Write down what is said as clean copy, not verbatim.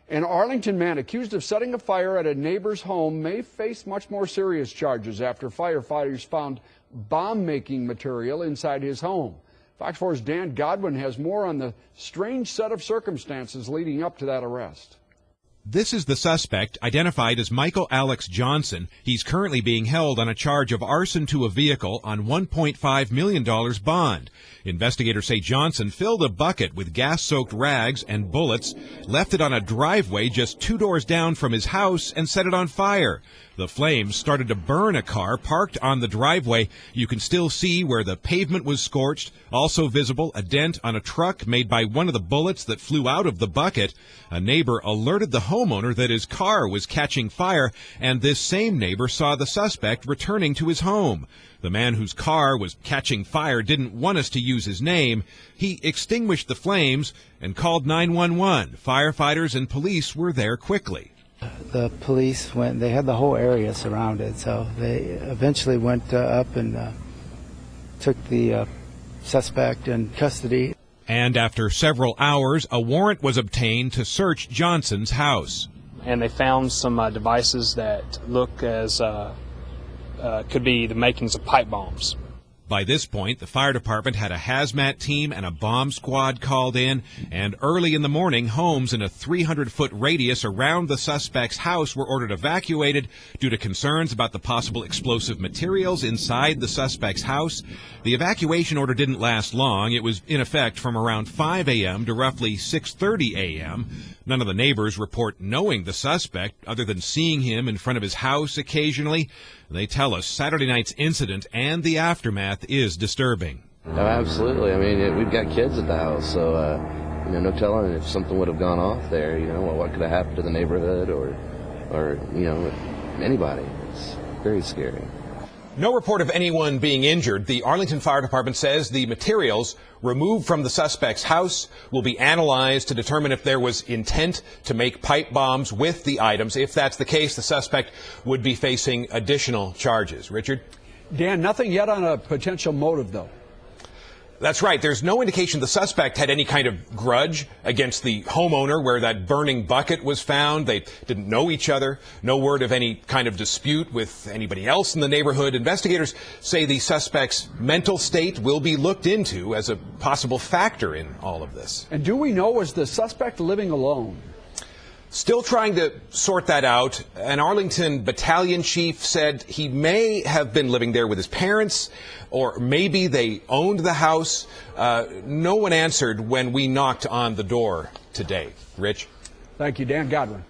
An Arlington man accused of setting a fire at a neighbor's home may face much more serious charges after firefighters found bomb-making material inside his home. Fox 4's Dan Godwin has more on the strange set of circumstances leading up to that arrest. This is the suspect, identified as Michael Alex Johnson. He's currently being held on a charge of arson to a vehicle on $1.5 million bond. Investigators say Johnson filled a bucket with gas-soaked rags and bullets, left it on a driveway just 2 doors down from his house, and set it on fire. The flames started to burn a car parked on the driveway. You can still see where the pavement was scorched. Also visible, a dent on a truck made by one of the bullets that flew out of the bucket. A neighbor alerted the homeowner that his car was catching fire, and this same neighbor saw the suspect returning to his home. The man whose car was catching fire didn't want us to use his name. He extinguished the flames and called 911. Firefighters and police were there quickly. The police went, they had the whole area surrounded, so they eventually went up and took the suspect in custody. And after several hours, a warrant was obtained to search Johnson's house. And they found some devices that look as could be the makings of pipe bombs. By this point, the fire department had a hazmat team and a bomb squad called in, and early in the morning, homes in a 300-foot radius around the suspect's house were ordered evacuated due to concerns about the possible explosive materials inside the suspect's house. The evacuation order didn't last long. It was in effect from around 5 a.m. to roughly 6:30 a.m. None of the neighbors report knowing the suspect other than seeing him in front of his house occasionally. They tell us Saturday night's incident and the aftermath is disturbing. Oh, absolutely. I mean, we've got kids at the house, so no telling if something would have gone off there. What could have happened to the neighborhood or anybody. It's very scary. No report of anyone being injured. The Arlington Fire Department says the materials removed from the suspect's house will be analyzed to determine if there was intent to make pipe bombs with the items. If that's the case, the suspect would be facing additional charges. Richard? Dan, nothing yet on a potential motive, though. That's right. There's no indication the suspect had any kind of grudge against the homeowner where that burning bucket was found. They didn't know each other. No word of any kind of dispute with anybody else in the neighborhood. Investigators say the suspect's mental state will be looked into as a possible factor in all of this. And do we know, was the suspect living alone? Still trying to sort that out. An Arlington battalion chief said he may have been living there with his parents, or maybe they owned the house. No one answered when we knocked on the door today. Rich? Thank you, Dan Godwin.